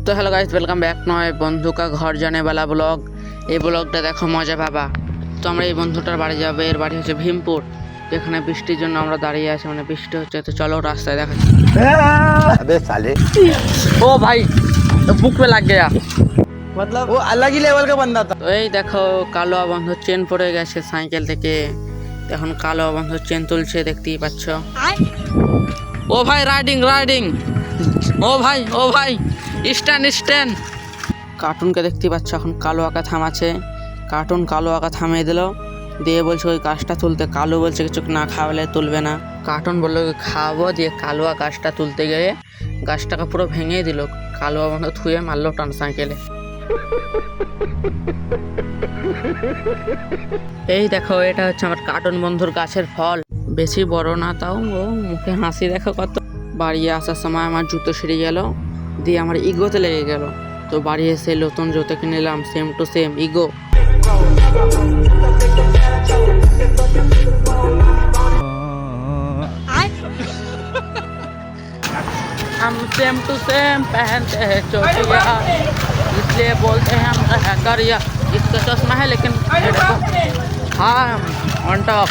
তো hello guys, welcome back নয় বন্ধু কা ঘর জানে वाला ব্লগ। এই ব্লগটা দেখো মজা পাবা। তো আমরা এই বন্ধুটার বাড়ি যাবো। এর বাড়ি হচ্ছে ভীমপুর। যেখানে বৃষ্টির জন্য আমরা দাঁড়িয়ে আছি, মানে বৃষ্টি হচ্ছে। তো চলো রাস্তায় দেখাচ্ছি। अबे साले ও ভাই, বুক पे लग गया। मतलब वो अलग ही लेवल का बंदा था। তো এই দেখো কালো বন্ধু চেন পড়ে গেছে সাইকেল থেকে। এখন কালো বন্ধু চেন তুলছে, দেখতেই পাচ্ছ। ও ভাই রাইডিং রাইডিং, ও ভাই স্ট্যান্ড স্ট্যান্ড। কার্টুনকে দেখতে পাচ্ছ, এখন কালো আঁকা থামাচ্ছে। কার্টুন কালো আঁকা থামিয়ে দিল, দিয়ে বলছে ওই গাছটা তুলতে। কালো বলছে কিছু না খাওয়ালে তুলবে না। কার্টুন বললো খাওয়াবো, দিয়ে কালোয়া গাছটা তুলতে গিয়ে গাছটাকে পুরো ভেঙে দিল। কালোয়া বন্ধু থুয়ে মারলো টান সাইকেলে। এই দেখো, এটা হচ্ছে আমার কার্টুন বন্ধুর গাছের ফল। বেশি বড় না, তাও ও মুখে হাসি দেখো কত। বাড়ি আসার সময় আমার জুতো ছিঁড়ে গেল, দিয়ে আমার ইগোতে লেগে গেল। তো বাড়ি এসে নতুন জুতো কিনে নিলাম, সেম টু সেম ইগো। हम सेम टू सेम पहनते हैं चोटिया, इसलिए बोलते हैं हम हैकर। या इसका चश्मा है लेकिन हाँ ऑन टॉप।